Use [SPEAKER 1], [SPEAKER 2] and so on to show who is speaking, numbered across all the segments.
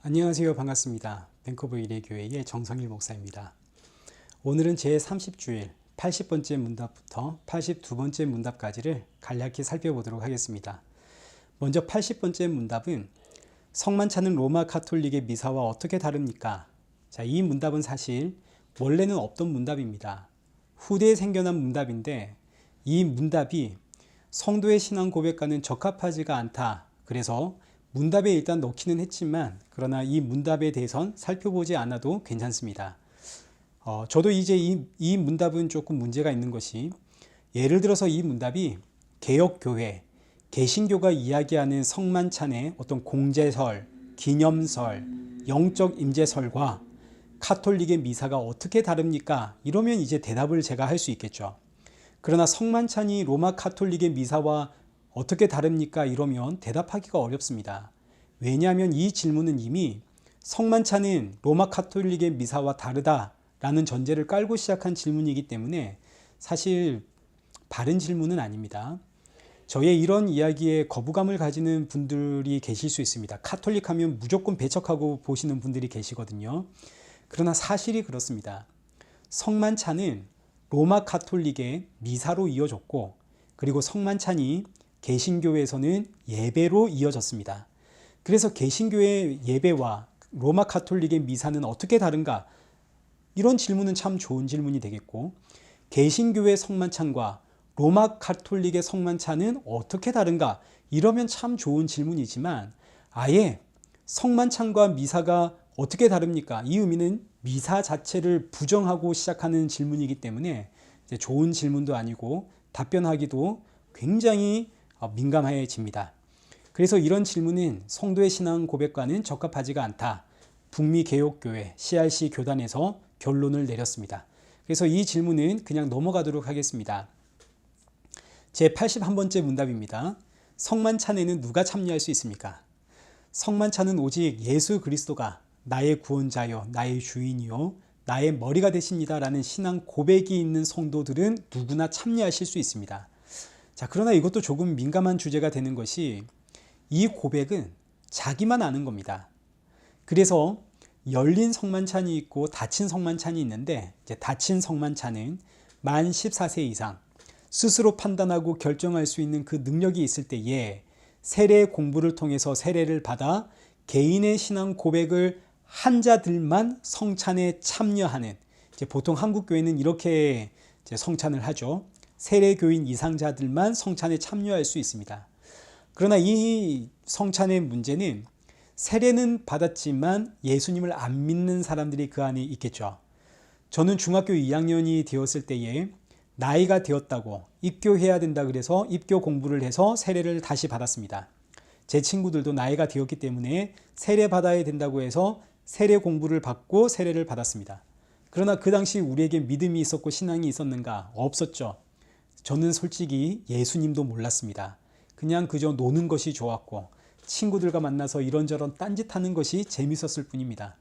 [SPEAKER 1] 안녕하세요. 반갑습니다. 밴쿠버 일회교회의 정성일 목사입니다. 오늘은 제30주일 80번째 문답부터 82번째 문답까지를 간략히 살펴보도록 하겠습니다. 먼저 80번째 문답은 성만찬은 로마 가톨릭의 미사와 어떻게 다릅니까? 자, 이 문답은 사실 원래는 없던 문답입니다. 후대에 생겨난 문답인데 이 문답이 성도의 신앙 고백과는 적합하지가 않다. 그래서 문답에 일단 넣기는 했지만 그러나 이 문답에 대해선 살펴보지 않아도 괜찮습니다. 저도 이제 이 문답은 조금 문제가 있는 것이, 예를 들어서 이 문답이 개혁교회, 개신교가 이야기하는 성만찬의 어떤 공제설, 기념설, 영적 임재설과 카톨릭의 미사가 어떻게 다릅니까? 이러면 이제 대답을 제가 할 수 있겠죠. 그러나 성만찬이 로마 카톨릭의 미사와 어떻게 다릅니까? 이러면 대답하기가 어렵습니다. 왜냐하면 이 질문은 이미 성만찬은 로마 카톨릭의 미사와 다르다라는 전제를 깔고 시작한 질문이기 때문에 사실 바른 질문은 아닙니다. 저의 이런 이야기에 거부감을 가지는 분들이 계실 수 있습니다. 카톨릭 하면 무조건 배척하고 보시는 분들이 계시거든요. 그러나 사실이 그렇습니다. 성만찬은 로마 카톨릭의 미사로 이어졌고, 그리고 성만찬이 개신교에서는 예배로 이어졌습니다. 그래서 개신교의 예배와 로마 카톨릭의 미사는 어떻게 다른가? 이런 질문은 참 좋은 질문이 되겠고, 개신교의 성만찬과 로마 카톨릭의 성만찬은 어떻게 다른가? 이러면 참 좋은 질문이지만 아예 성만찬과 미사가 어떻게 다릅니까? 이 의미는 미사 자체를 부정하고 시작하는 질문이기 때문에 이제 좋은 질문도 아니고 답변하기도 굉장히 민감해집니다. 그래서 이런 질문은 성도의 신앙 고백과는 적합하지가 않다. 북미 개혁교회 CRC 교단에서 결론을 내렸습니다. 그래서 이 질문은 그냥 넘어가도록 하겠습니다. 제 81번째 문답입니다. 성만찬에는 누가 참여할 수 있습니까? 성만찬은 오직 예수 그리스도가 나의 구원자요, 나의 주인이요, 나의 머리가 되십니다 라는 신앙 고백이 있는 성도들은 누구나 참여하실 수 있습니다. 자, 그러나 이것도 조금 민감한 주제가 되는 것이, 이 고백은 자기만 아는 겁니다. 그래서 열린 성만찬이 있고 닫힌 성만찬이 있는데, 이제 닫힌 성만찬은 만 14세 이상 스스로 판단하고 결정할 수 있는 그 능력이 있을 때에 세례 공부를 통해서 세례를 받아 개인의 신앙 고백을 한 자들만 성찬에 참여하는, 이제 보통 한국 교회는 이렇게 이제 성찬을 하죠. 세례교인 이상자들만 성찬에 참여할 수 있습니다. 그러나 이 성찬의 문제는 세례는 받았지만 예수님을 안 믿는 사람들이 그 안에 있겠죠. 저는 중학교 2학년이 되었을 때에 나이가 되었다고 입교해야 된다 그래서 입교 공부를 해서 세례를 다시 받았습니다. 제 친구들도 나이가 되었기 때문에 세례 받아야 된다고 해서 세례 공부를 받고 세례를 받았습니다. 그러나 그 당시 우리에게 믿음이 있었고 신앙이 있었는가? 없었죠. 저는 솔직히 예수님도 몰랐습니다. 그냥 그저 노는 것이 좋았고 친구들과 만나서 이런저런 딴짓하는 것이 재밌었을 뿐입니다.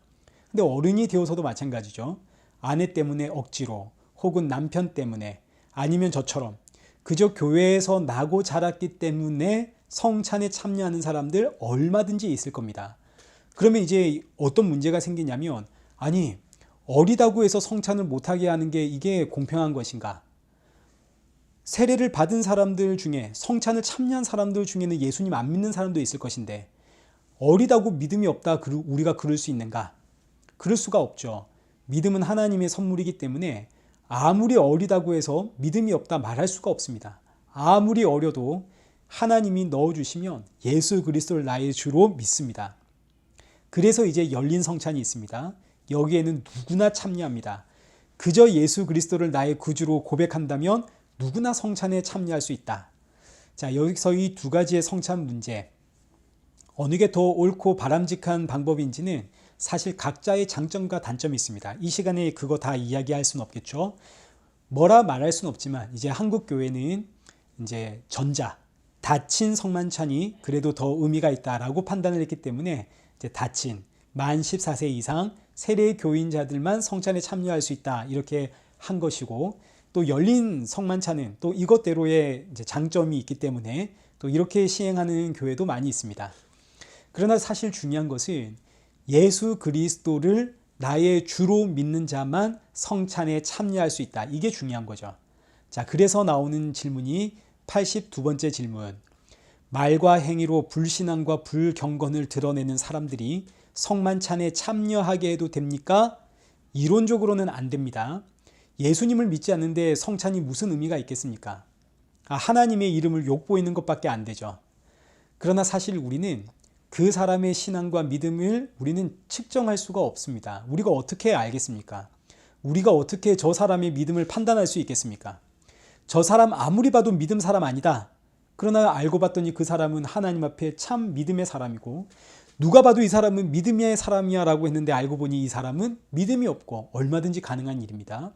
[SPEAKER 1] 근데 어른이 되어서도 마찬가지죠. 아내 때문에 억지로, 혹은 남편 때문에, 아니면 저처럼 그저 교회에서 나고 자랐기 때문에 성찬에 참여하는 사람들 얼마든지 있을 겁니다. 그러면 이제 어떤 문제가 생기냐면, 아니, 어리다고 해서 성찬을 못하게 하는 게 이게 공평한 것인가? 세례를 받은 사람들 중에, 성찬을 참여한 사람들 중에는 예수님 안 믿는 사람도 있을 것인데 어리다고 믿음이 없다 우리가 그럴 수 있는가? 그럴 수가 없죠. 믿음은 하나님의 선물이기 때문에 아무리 어리다고 해서 믿음이 없다 말할 수가 없습니다. 아무리 어려도 하나님이 넣어주시면 예수 그리스도를 나의 주로 믿습니다. 그래서 이제 열린 성찬이 있습니다. 여기에는 누구나 참여합니다. 그저 예수 그리스도를 나의 구주로 고백한다면 누구나 성찬에 참여할 수 있다. 자, 여기서 이 두 가지의 성찬 문제, 어느 게 더 옳고 바람직한 방법인지는 사실 각자의 장점과 단점이 있습니다. 이 시간에 그거 다 이야기할 수는 없겠죠. 뭐라 말할 수는 없지만 이제 한국 교회는 이제 전자, 닫힌 성만찬이 그래도 더 의미가 있다라고 판단을 했기 때문에 이제 닫힌 만 14세 이상 세례 교인자들만 성찬에 참여할 수 있다 이렇게 한 것이고, 또 열린 성만찬은 또 이것대로의 이제 장점이 있기 때문에 또 이렇게 시행하는 교회도 많이 있습니다. 그러나 사실 중요한 것은 예수 그리스도를 나의 주로 믿는 자만 성찬에 참여할 수 있다. 이게 중요한 거죠. 자, 그래서 나오는 질문이 82번째 질문. 말과 행위로 불신앙과 불경건을 드러내는 사람들이 성만찬에 참여하게 해도 됩니까? 이론적으로는 안 됩니다. 예수님을 믿지 않는데 성찬이 무슨 의미가 있겠습니까? 하나님의 이름을 욕보이는 것밖에 안 되죠. 그러나 사실 우리는 그 사람의 신앙과 믿음을 우리는 측정할 수가 없습니다. 우리가 어떻게 알겠습니까? 우리가 어떻게 저 사람의 믿음을 판단할 수 있겠습니까? 저 사람 아무리 봐도 믿음 사람 아니다. 그러나 알고 봤더니 그 사람은 하나님 앞에 참 믿음의 사람이고, 누가 봐도 이 사람은 믿음의 사람이야 라고 했는데 알고 보니 이 사람은 믿음이 없고 얼마든지 가능한 일입니다.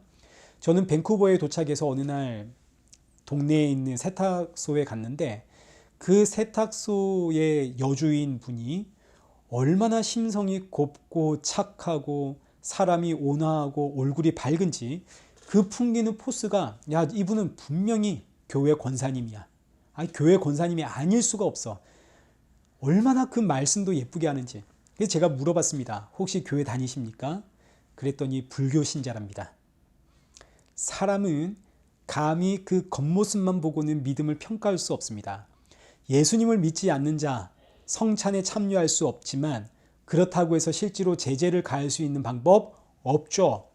[SPEAKER 1] 저는 밴쿠버에 도착해서 어느 날 동네에 있는 세탁소에 갔는데 그 세탁소의 여주인 분이 얼마나 심성이 곱고 착하고 사람이 온화하고 얼굴이 밝은지 그 풍기는 포스가, 야, 이분은 분명히 교회 권사님이야. 교회 권사님이 아닐 수가 없어. 얼마나 그 말씀도 예쁘게 하는지. 그래서 제가 물어봤습니다. 혹시 교회 다니십니까? 그랬더니 불교 신자랍니다. 사람은 감히 그 겉모습만 보고는 믿음을 평가할 수 없습니다. 예수님을 믿지 않는 자, 성찬에 참여할 수 없지만 그렇다고 해서 실제로 제재를 가할 수 있는 방법 없죠.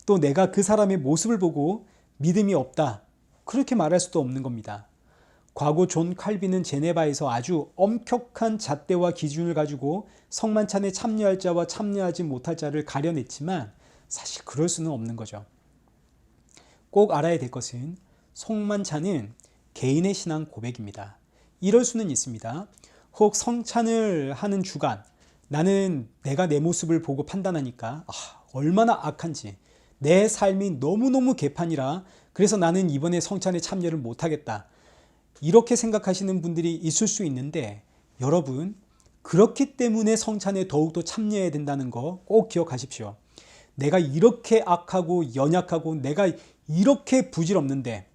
[SPEAKER 1] 또 내가 그 사람의 모습을 보고 믿음이 없다, 그렇게 말할 수도 없는 겁니다. 과거 존 칼빈은 제네바에서 아주 엄격한 잣대와 기준을 가지고 성만찬에 참여할 자와 참여하지 못할 자를 가려냈지만 사실 그럴 수는 없는 거죠. 꼭 알아야 될 것은 성만찬은 개인의 신앙 고백입니다. 이럴 수는 있습니다. 혹 성찬을 하는 주간, 나는 내가 내 모습을 보고 판단하니까 얼마나 악한지, 내 삶이 너무너무 개판이라 그래서 나는 이번에 성찬에 참여를 못하겠다, 이렇게 생각하시는 분들이 있을 수 있는데, 여러분, 그렇기 때문에 성찬에 더욱더 참여해야 된다는 거 꼭 기억하십시오. 내가 이렇게 악하고 연약하고 내가 이렇게 부질없는데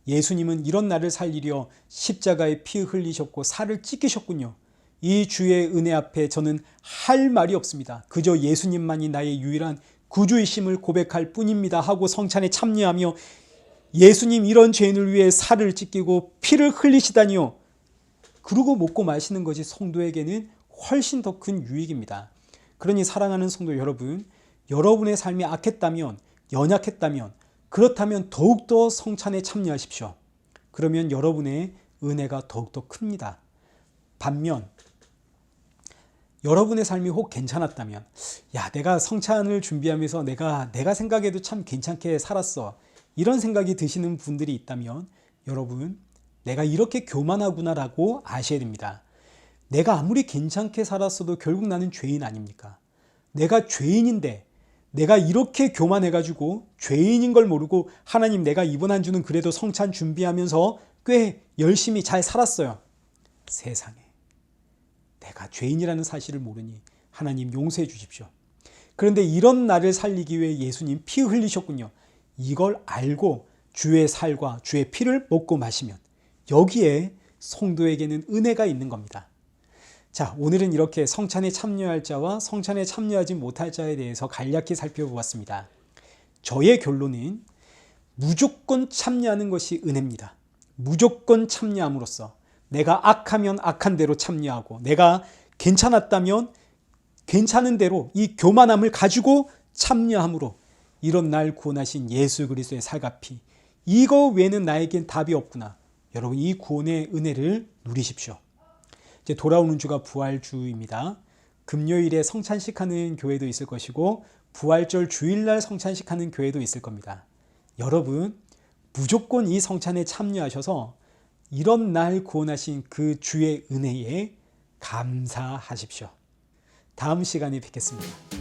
[SPEAKER 1] 예수님은 이런 나를 살리려 십자가에 피 흘리셨고 살을 찢기셨군요. 이 주의 은혜 앞에 저는 할 말이 없습니다. 그저 예수님만이 나의 유일한 구주이심을 고백할 뿐입니다 하고 성찬에 참여하며 예수님 이런 죄인을 위해 살을 찢기고 피를 흘리시다니요. 그러고 먹고 마시는 것이 성도에게는 훨씬 더 큰 유익입니다. 그러니 사랑하는 성도 여러분, 여러분의 삶이 악했다면, 연약했다면, 그렇다면 더욱더 성찬에 참여하십시오. 그러면 여러분의 은혜가 더욱더 큽니다. 반면 여러분의 삶이 혹 괜찮았다면, 야, 내가 성찬을 준비하면서 내가 생각해도 참 괜찮게 살았어, 이런 생각이 드시는 분들이 있다면 여러분, 내가 이렇게 교만하구나라고 아셔야 됩니다. 내가 아무리 괜찮게 살았어도 결국 나는 죄인 아닙니까? 내가 죄인인데 내가 이렇게 교만해가지고 죄인인 걸 모르고 하나님, 내가 이번 한 주는 그래도 성찬 준비하면서 꽤 열심히 잘 살았어요. 세상에, 내가 죄인이라는 사실을 모르니 하나님 용서해 주십시오. 그런데 이런 나를 살리기 위해 예수님 피 흘리셨군요. 이걸 알고 주의 살과 주의 피를 먹고 마시면 여기에 성도에게는 은혜가 있는 겁니다. 자, 오늘은 이렇게 성찬에 참여할 자와 성찬에 참여하지 못할 자에 대해서 간략히 살펴보았습니다. 저의 결론은 무조건 참여하는 것이 은혜입니다. 무조건 참여함으로써 내가 악하면 악한 대로 참여하고, 내가 괜찮았다면 괜찮은 대로 이 교만함을 가지고 참여함으로 이런 날 구원하신 예수 그리스도의 살과 피, 이거 외에는 나에겐 답이 없구나. 여러분, 이 구원의 은혜를 누리십시오. 이제 돌아오는 주가 부활주입니다. 금요일에 성찬식 하는 교회도 있을 것이고 부활절 주일날 성찬식 하는 교회도 있을 겁니다. 여러분, 무조건 이 성찬에 참여하셔서 이런 날 구원하신 그 주의 은혜에 감사하십시오. 다음 시간에 뵙겠습니다.